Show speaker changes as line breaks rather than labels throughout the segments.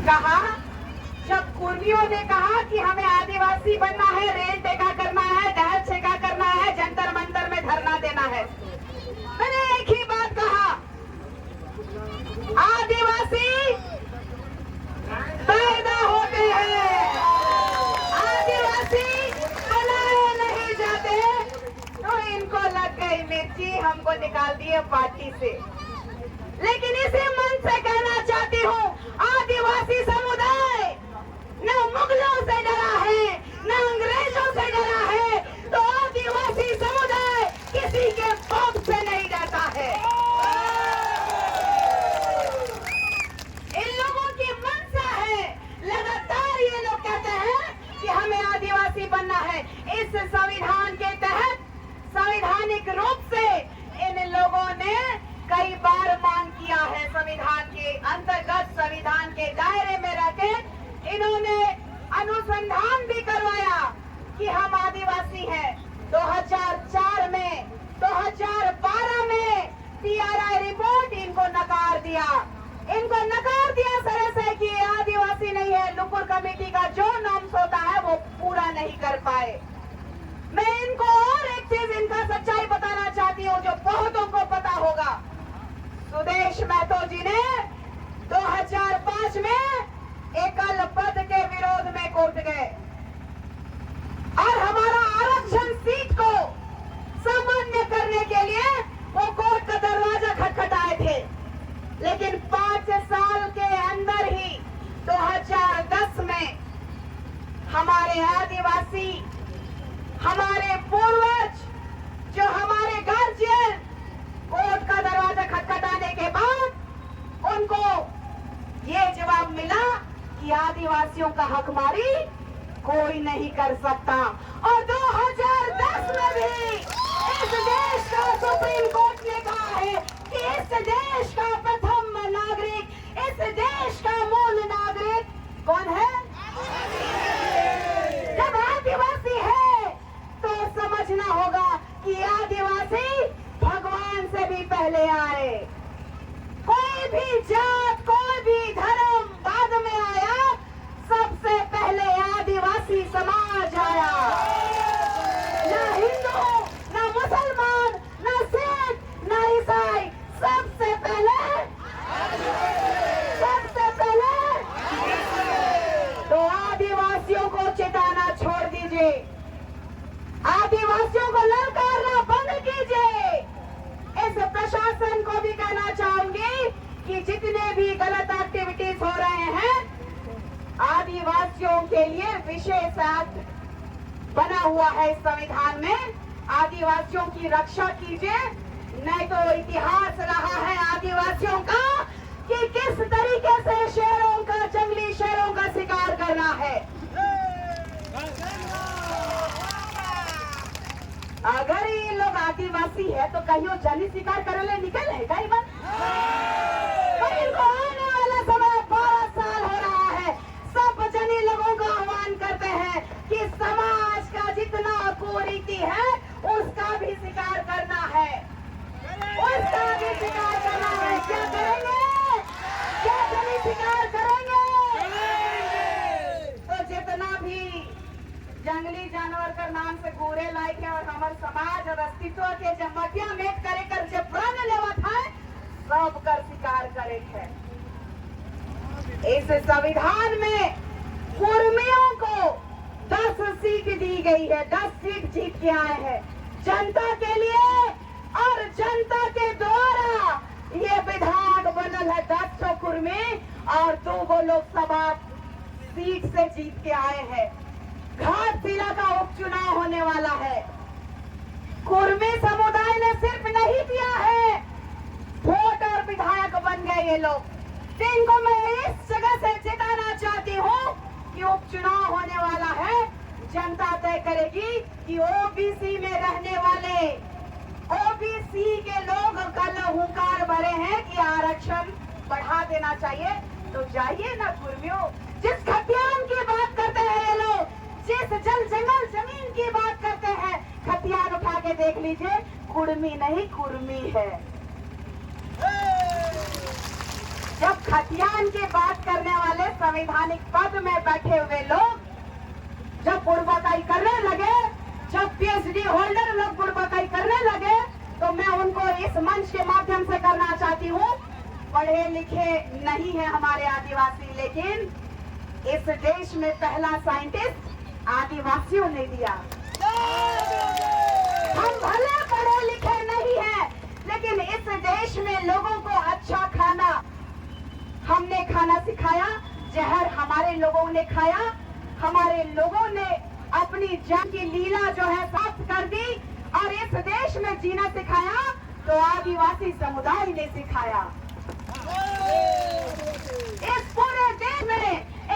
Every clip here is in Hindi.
कहा, जब कुर्मियों ने कहा कि हमें आदिवासी बनना है, रेल टेका करना है, दहल छेका करना है, जंतर मंतर में धरना देना है, मैंने एक ही बात कहा, आदिवासी पैदा होते हैं, आदिवासी बनाए नहीं जाते। तो इनको लग गई मिर्ची, हमको निकाल दिए पार्टी से। लेकिन इसी मन से कहना चाहती हूँ, आदिवासी समुदाय न मुगलों से डरा है, न अंग्रेजों से डरा है, तो आदिवासी समुदाय किसी के बाप से नहीं डरता है। इन लोगों की मनसा है, लगातार ये लोग कहते हैं कि हमें आदिवासी बनना है। इस संविधान के तहत संवैधानिक रूप से इन लोगों ने कई बार मांग किया है। संविधान के अंतर्गत, संविधान के दायरे में रहकर इन्होंने अनुसंधान भी करवाया कि हम आदिवासी हैं। 2004 में, 2012 में PRI रिपोर्ट इनको नकार दिया, इनको नकार दिया सर से कि आदिवासी नहीं है। लुपुर कमेटी का जो नॉर्म्स होता है वो पूरा नहीं कर पाए। मैं इनको और एक चीज इनका सच्चाई बताना चाहती हूँ जो बहुतों को पता होगा। सुदेश महतो जी ने 2005 में एकल पद के विरोध में कोर्ट गए और हमारा आरक्षण सीट को सामान्य करने के लिए वो कोर्ट का दरवाजा खटखटाए थे। लेकिन 5 साल के अंदर ही 2010 में हमारे आदिवासी, हमारे पूर्वज, जो हमारे गार्जियन, कोर्ट का दरवाजा खटखटाने के बाद उनको ये जवाब मिला कि आदिवासियों का हकमारी कोई नहीं कर सकता। और 2010 में भी इस देश का सुप्रीम कोर्ट ने कहा है कि इस देश का प्रथम नागरिक, इस देश का मूल नागरिक कौन है? जब आदिवासी है तो समझना होगा कि आदिवासी भगवान से भी पहले आए। कोई भी जात, कोई भी धर्म बाद में आया, सबसे पहले आदिवासी समाज आया। ना हिंदू, ना मुसलमान, ना सिख, ना ईसाई, सबसे पहले तो आदिवासियों को चिताना छोड़ दीजिए, आदिवासियों को ललकारना बंद कीजिए। इस प्रशासन को भी कहना चाहूंगी कि जितने भी गलत एक्टिविटीज हो रहे हैं, आदिवासियों के लिए विशेष एक्ट बना हुआ है इस संविधान में, आदिवासियों की रक्षा कीजिए। नहीं तो इतिहास रहा है आदिवासियों का कि किस तरीके से शेरों का, जंगली शेरों का शिकार करना है। अगर ये लोग आदिवासी है तो कहीं जंगली शिकार करने निकल है कहीं मत। इनको आने वाला समय 12 साल हो रहा है, सब जनी लोगों का आह्वान करते हैं कि समाज का जितना कुरीति है उसका भी शिकार करना है, उसका भी शिकार करना है। क्या करेंगे? क्या जनी शिकार करेंगे? तो जितना भी जंगली जानवर का नाम से गोरे लायक है और हमारे समाज और अस्तित्व के जमटिया मेट करे कर जब प्राण लेवा था, सब कर शिकार करे थे। इस संविधान में कुर्मियों को 10 सीट दी गई है, 10 सीट जीत के आए हैं जनता के लिए, और जनता के द्वारा ये विधायक बनल है 10 कुर्मी और 2 लोकसभा सीट से जीत के आए हैं। घाटशिला का उपचुनाव होने वाला है। कुर्मी समुदाय ने सिर्फ नहीं दिया है वोट और विधायक बन गए ये लोग। जिनको मैं इस जगह से जिताना चाहती हूँ कि उपचुनाव होने वाला है, जनता तय करेगी कि ओबीसी में रहने वाले ओबीसी के लोग कल हुंकार भरे हैं कि आरक्षण बढ़ा देना चाहिए। तो जाइए ना कुर्मियों, जिस खतियान की बात करते हैं ये लोग, जिस जल जंगल जमीन की बात करते हैं, खतियान उठा के देख लीजिए, कुर्मी नहीं कुर्मी है। जब खतियान की बात करने वाले संवैधानिक पद में बैठे हुए लोग जब बुड़बकाई करने लगे, जब पीएचडी होल्डर लोग बुड़बकाई करने लगे, तो मैं उनको इस मंच के माध्यम से करना चाहती हूँ, पढ़े लिखे नहीं है हमारे आदिवासी, लेकिन इस देश में पहला साइंटिस्ट आदिवासियों ने दिया। हम भले पढ़े लिखे नहीं हैं, लेकिन इस देश में लोगों को अच्छा खाना हमने खाना सिखाया। जहर हमारे लोगों ने खाया, हमारे लोगों ने अपनी जान की लीला जो है समाप्त कर दी और इस देश में जीना सिखाया, तो आदिवासी समुदाय ने सिखाया। इस पूरे देश में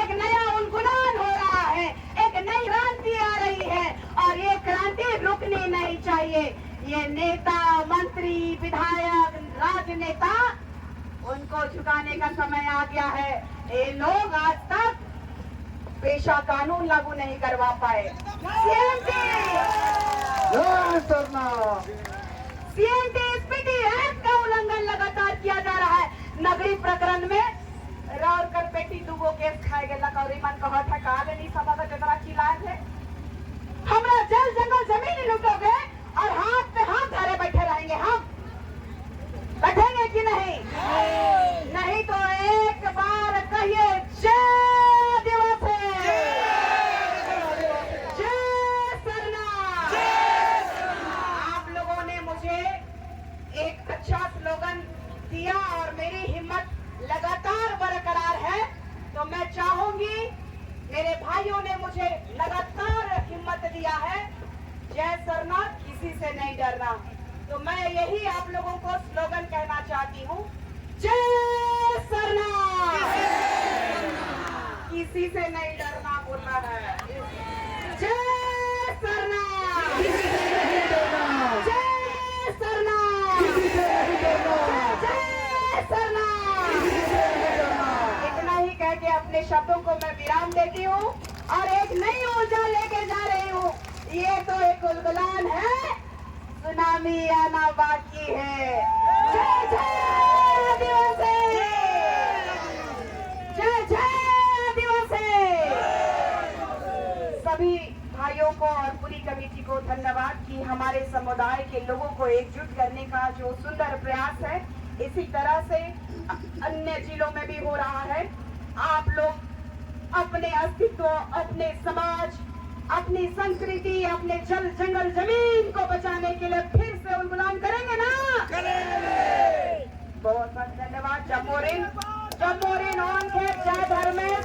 एक नया उन्मूलन हो रहा है, एक नई क्रांति आ रही है और ये क्रांति रुकनी नहीं चाहिए। ये नेता, मंत्री, विधायक, राजनेता, उनको झुकाने का समय आ गया है। ये लोग आज तक पेशा कानून लागू नहीं करवा पाए। सीएनटी स्पीडी एक्ट का उल्लंघन लगातार किया जा रहा है। नगरी प्रकरण में रावरकर बेटी दुगो केस खाए गए लकौरी मन कहत है काले नहीं सभा का जतरा चिल्लाए थे। हमरा जल जंगल जमीन लुटोगे और हाथ पे हाथ धरे बैठे रहेंगे। हम बैठेंगे कि नहीं? नहीं तो एक बार कहिए जय आदिवासी, जय सरना। आप लोगों ने मुझे एक अच्छा स्लोगन दिया और मेरी हिम्मत लगातार बरकरार है, तो मैं चाहूंगी, मेरे भाइयों ने मुझे लगातार हिम्मत दिया है, जय सरना, किसी से नहीं डरना। तो मैं यही आप लोगों को स्लोगन कहना चाहती हूँ, जय सरना, किसी से नहीं डरना बोलना है। जय सरना, जय सरना, जय सरना। इतना ही कह के अपने शब्दों को मैं विराम देती हूँ और एक नई ऊर्जा लेके जा रही हूँ। ये तो एक उलगुलान है, सुनामी आना बाकी है। जय जय आदिवासी, जय जय आदिवासी। सभी भाइयों को और पूरी कमेटी को धन्यवाद कि हमारे समुदाय के लोगों को एकजुट करने का जो सुंदर प्रयास है, इसी तरह से अन्य जिलों में भी हो रहा है। आप लोग अपने अस्तित्व, अपने समाज, अपनी संस्कृति, अपने जल जंगल जमीन को बचाने के लिए फिर से उन्मूलन करेंगे ना? करेंगे। बहुत बहुत धन्यवाद। जमोरिन ऑन खे, जय धर्मेश।